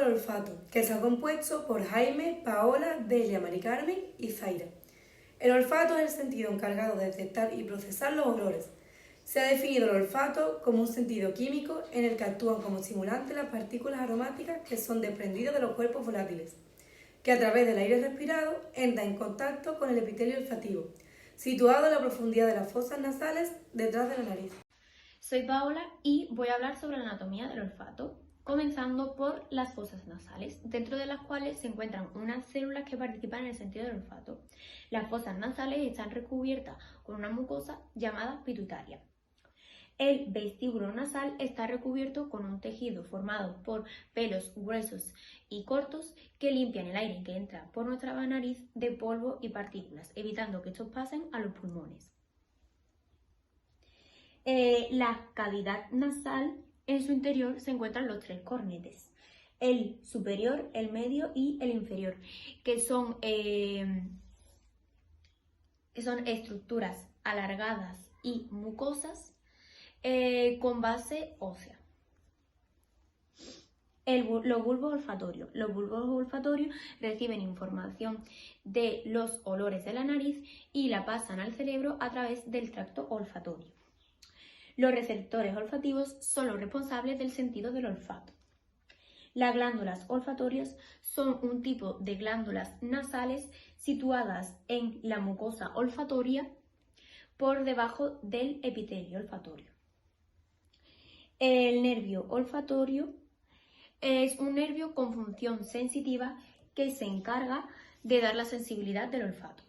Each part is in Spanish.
del olfato, que está compuesto por Jaime, Paola, Delia, Mari Carmen y Zaira. El olfato es el sentido encargado de detectar y procesar los olores. Se ha definido el olfato como un sentido químico en el que actúan como estimulantes las partículas aromáticas que son desprendidas de los cuerpos volátiles, que a través del aire respirado entran en contacto con el epitelio olfativo, situado en la profundidad de las fosas nasales detrás de la nariz. Soy Paola y voy a hablar sobre la anatomía del olfato, comenzando por las fosas nasales, dentro de las cuales se encuentran unas células que participan en el sentido del olfato. Las fosas nasales están recubiertas con una mucosa llamada pituitaria. El vestíbulo nasal está recubierto con un tejido formado por pelos gruesos y cortos que limpian el aire que entra por nuestra nariz de polvo y partículas, evitando que estos pasen a los pulmones. La cavidad nasal, en su interior se encuentran los tres cornetes, el superior, el medio y el inferior, que son estructuras alargadas y mucosas con base ósea. Los bulbos olfatorios. Los bulbos olfatorios reciben información de los olores de la nariz y la pasan al cerebro a través del tracto olfatorio. Los receptores olfativos son los responsables del sentido del olfato. Las glándulas olfatorias son un tipo de glándulas nasales situadas en la mucosa olfatoria por debajo del epitelio olfatorio. El nervio olfatorio es un nervio con función sensitiva que se encarga de dar la sensibilidad del olfato.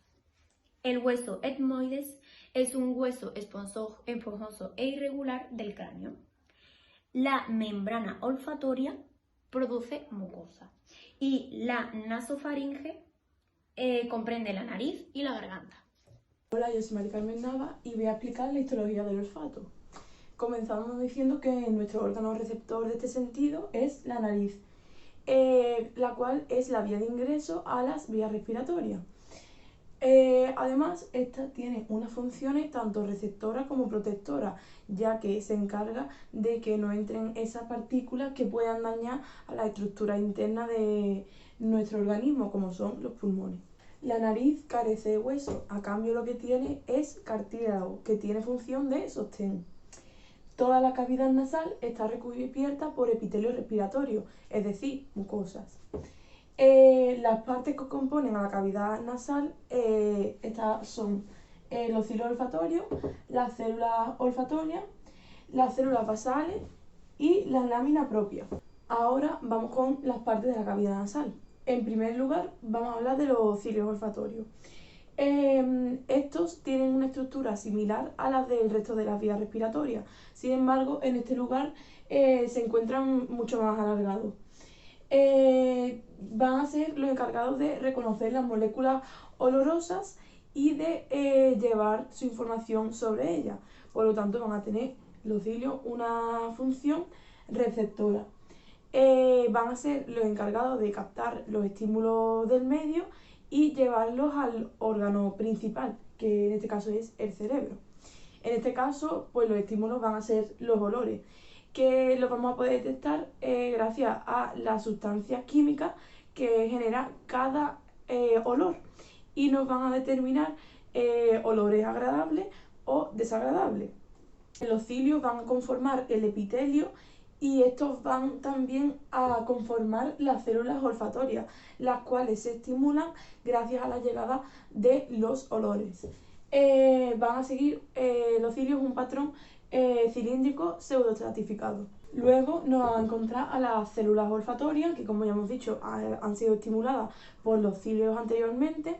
El hueso etmoides es un hueso esponjoso e irregular del cráneo. La membrana olfatoria produce mucosa y la nasofaringe comprende la nariz y la garganta. Hola, yo soy Mari Carmen Nava y voy a explicar la histología del olfato. Comenzamos diciendo que nuestro órgano receptor de este sentido es la nariz, la cual es la vía de ingreso a las vías respiratorias. Además, esta tiene unas funciones tanto receptora como protectora, ya que se encarga de que no entren esas partículas que puedan dañar a la estructura interna de nuestro organismo, como son los pulmones. La nariz carece de hueso, a cambio lo que tiene es cartílago, que tiene función de sostén. Toda la cavidad nasal está recubierta por epitelio respiratorio, es decir, mucosas. Las partes que componen a la cavidad nasal estas son los cilios olfatorios, las células olfatorias, las células basales y la lámina propia. Ahora vamos con las partes de la cavidad nasal. En primer lugar, vamos a hablar de los cilios olfatorios. Estos tienen una estructura similar a la del resto de las vías respiratorias. Sin embargo, en este lugar se encuentran mucho más alargados. Van a ser los encargados de reconocer las moléculas olorosas y de llevar su información sobre ellas. Por lo tanto, van a tener los cilios una función receptora. Van a ser los encargados de captar los estímulos del medio y llevarlos al órgano principal, que en este caso es el cerebro. En este caso, pues los estímulos van a ser los olores, que lo vamos a poder detectar gracias a las sustancias químicas que genera cada olor y nos van a determinar olores agradables o desagradables. Los cilios van a conformar el epitelio y estos van también a conformar las células olfatorias, las cuales se estimulan gracias a la llegada de los olores. Van a seguir los cilios un patrón cilíndrico pseudoestratificado. Luego nos vamos a encontrar a las células olfatorias, que como ya hemos dicho han sido estimuladas por los cilios anteriormente.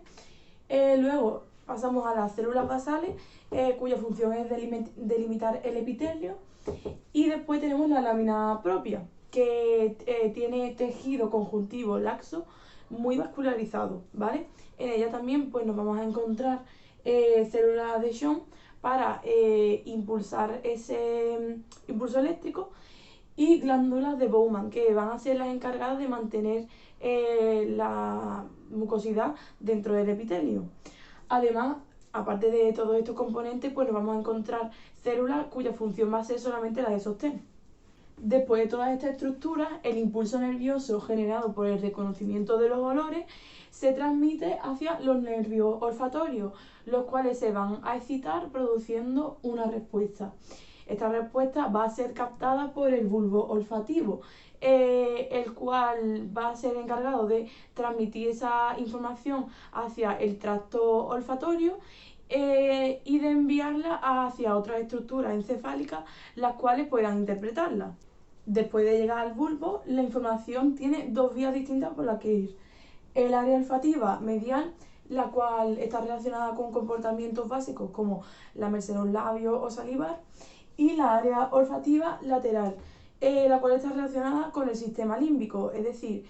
Luego pasamos a las células basales, cuya función es delimitar el epitelio. Y después tenemos la lámina propia, que tiene tejido conjuntivo laxo muy vascularizado, ¿vale? En ella también pues, nos vamos a encontrar células de Schwann para impulsar ese impulso eléctrico y glándulas de Bowman, que van a ser las encargadas de mantener la mucosidad dentro del epitelio. Además, aparte de todos estos componentes, pues nos vamos a encontrar células cuya función va a ser solamente la de sostén. Después de todas estas estructuras, el impulso nervioso generado por el reconocimiento de los olores se transmite hacia los nervios olfatorios, los cuales se van a excitar produciendo una respuesta. Esta respuesta va a ser captada por el bulbo olfativo, el cual va a ser encargado de transmitir esa información hacia el tracto olfatorio y de enviarla hacia otras estructuras encefálicas, las cuales puedan interpretarla. Después de llegar al bulbo, la información tiene dos vías distintas por las que ir. El área olfativa medial, la cual está relacionada con comportamientos básicos como lamerse los labios o salivar, y la área olfativa lateral, la cual está relacionada con el sistema límbico, es decir,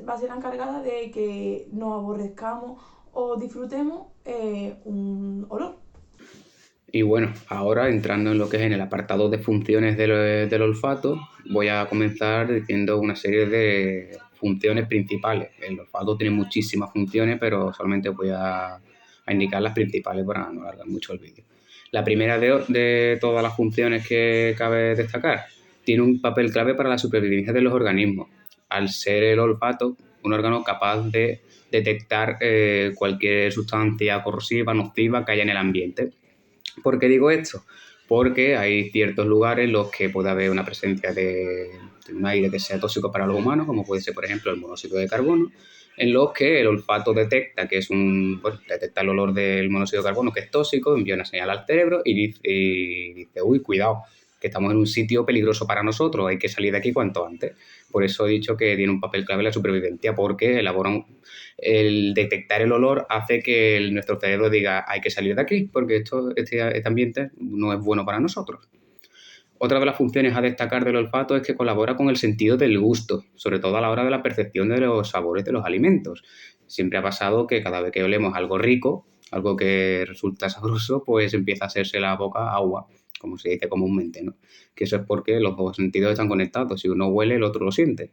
va a ser la encargada de que nos aborrezcamos o disfrutemos un olor. Y bueno, ahora entrando en lo que es en el apartado de funciones del olfato, voy a comenzar diciendo una serie de funciones principales. El olfato tiene muchísimas funciones, pero solamente voy a indicar las principales para no alargar mucho el vídeo. La primera de todas las funciones que cabe destacar, tiene un papel clave para la supervivencia de los organismos, al ser el olfato un órgano capaz de detectar cualquier sustancia corrosiva, nociva que haya en el ambiente. ¿Por qué digo esto? Porque hay ciertos lugares en los que puede haber una presencia de un aire que sea tóxico para los humanos, como puede ser, por ejemplo, el monóxido de carbono, en los que el olfato detecta que es detecta el olor del monóxido de carbono que es tóxico, envía una señal al cerebro y dice, uy, cuidado, que estamos en un sitio peligroso para nosotros, hay que salir de aquí cuanto antes. Por eso he dicho que tiene un papel clave en la supervivencia, porque el detectar el olor hace que nuestro cerebro diga hay que salir de aquí, porque este ambiente no es bueno para nosotros. Otra de las funciones a destacar del olfato es que colabora con el sentido del gusto, sobre todo a la hora de la percepción de los sabores de los alimentos. Siempre ha pasado que cada vez que olemos algo rico, algo que resulta sabroso, pues empieza a hacerse la boca agua, como se dice comúnmente, ¿no? Que eso es porque los dos sentidos están conectados. Si uno huele, el otro lo siente.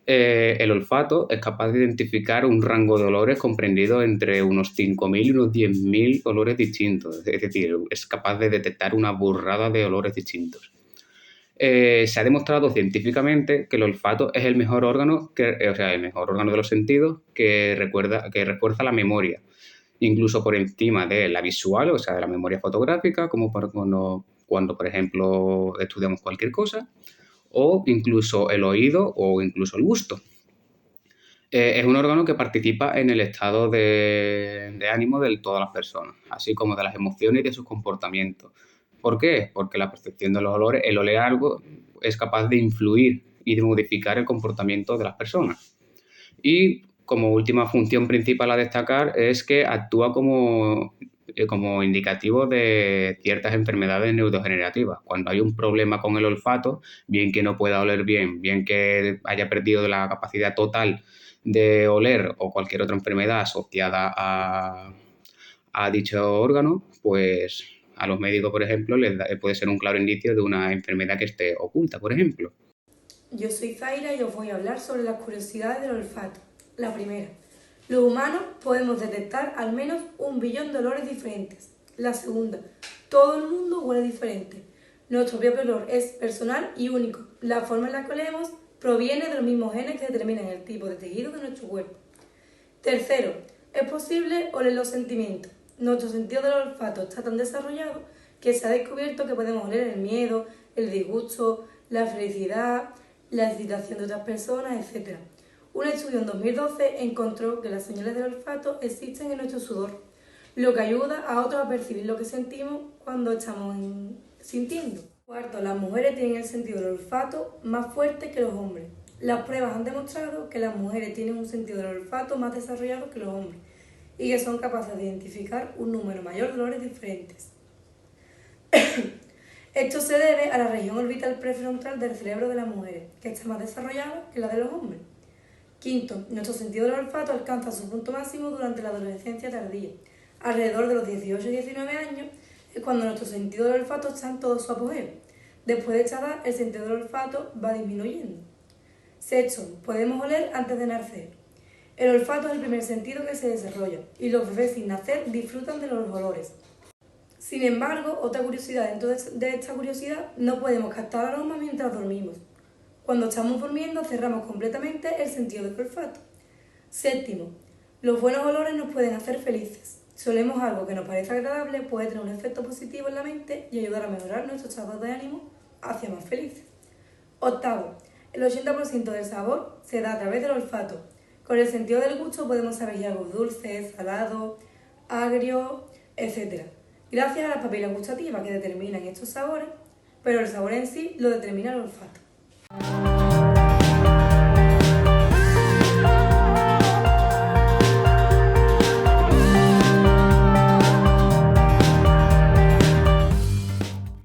El olfato es capaz de identificar un rango de olores comprendido entre unos 5.000 y unos 10.000 olores distintos. Es decir, es capaz de detectar una burrada de olores distintos. Se ha demostrado científicamente que el olfato es el mejor órgano, el mejor órgano de los sentidos que refuerza la memoria, incluso por encima de la visual, o sea, de la memoria fotográfica, como cuando, por ejemplo, estudiamos cualquier cosa, o incluso el oído o incluso el gusto. Es un órgano que participa en el estado de ánimo de todas las personas, así como de las emociones y de sus comportamientos. ¿Por qué? Porque la percepción de los olores, el oler algo, es capaz de influir y de modificar el comportamiento de las personas. Y como última función principal a destacar es que actúa como indicativo de ciertas enfermedades neurodegenerativas. Cuando hay un problema con el olfato, bien que no pueda oler bien, bien que haya perdido la capacidad total de oler o cualquier otra enfermedad asociada a dicho órgano, pues a los médicos, por ejemplo, puede ser un claro indicio de una enfermedad que esté oculta, por ejemplo. Yo soy Zaira y os voy a hablar sobre las curiosidades del olfato. La primera. Los humanos podemos detectar al menos 1 billón de olores diferentes. La segunda. Todo el mundo huele diferente. Nuestro propio olor es personal y único. La forma en la que olemos proviene de los mismos genes que determinan el tipo de tejido de nuestro cuerpo. Tercero. Es posible oler los sentimientos. Nuestro sentido del olfato está tan desarrollado que se ha descubierto que podemos oler el miedo, el disgusto, la felicidad, la excitación de otras personas, etc. Un estudio en 2012 encontró que las señales del olfato existen en nuestro sudor, lo que ayuda a otros a percibir lo que sentimos cuando estamos sintiendo. Cuarto, las mujeres tienen el sentido del olfato más fuerte que los hombres. Las pruebas han demostrado que las mujeres tienen un sentido del olfato más desarrollado que los hombres y que son capaces de identificar un número mayor de olores diferentes. Esto se debe a la región orbital prefrontal del cerebro de las mujeres, que está más desarrollada que la de los hombres. Quinto, nuestro sentido del olfato alcanza su punto máximo durante la adolescencia tardía. Alrededor de los 18 y 19 años es cuando nuestro sentido del olfato está en todo su apogeo. Después de esta edad, el sentido del olfato va disminuyendo. Sexto, podemos oler antes de nacer. El olfato es el primer sentido que se desarrolla y los bebés sin nacer disfrutan de los olores. Sin embargo, otra curiosidad dentro de esta curiosidad, no podemos captar aromas mientras dormimos. Cuando estamos durmiendo cerramos completamente el sentido del olfato. Séptimo, los buenos olores nos pueden hacer felices. Si olemos algo que nos parece agradable, puede tener un efecto positivo en la mente y ayudar a mejorar nuestro estado de ánimo hacia más felices. Octavo, el 80% del sabor se da a través del olfato. Con el sentido del gusto podemos saber si algo es dulce, salado, agrio, etc. Gracias a las papilas gustativas que determinan estos sabores, pero el sabor en sí lo determina el olfato.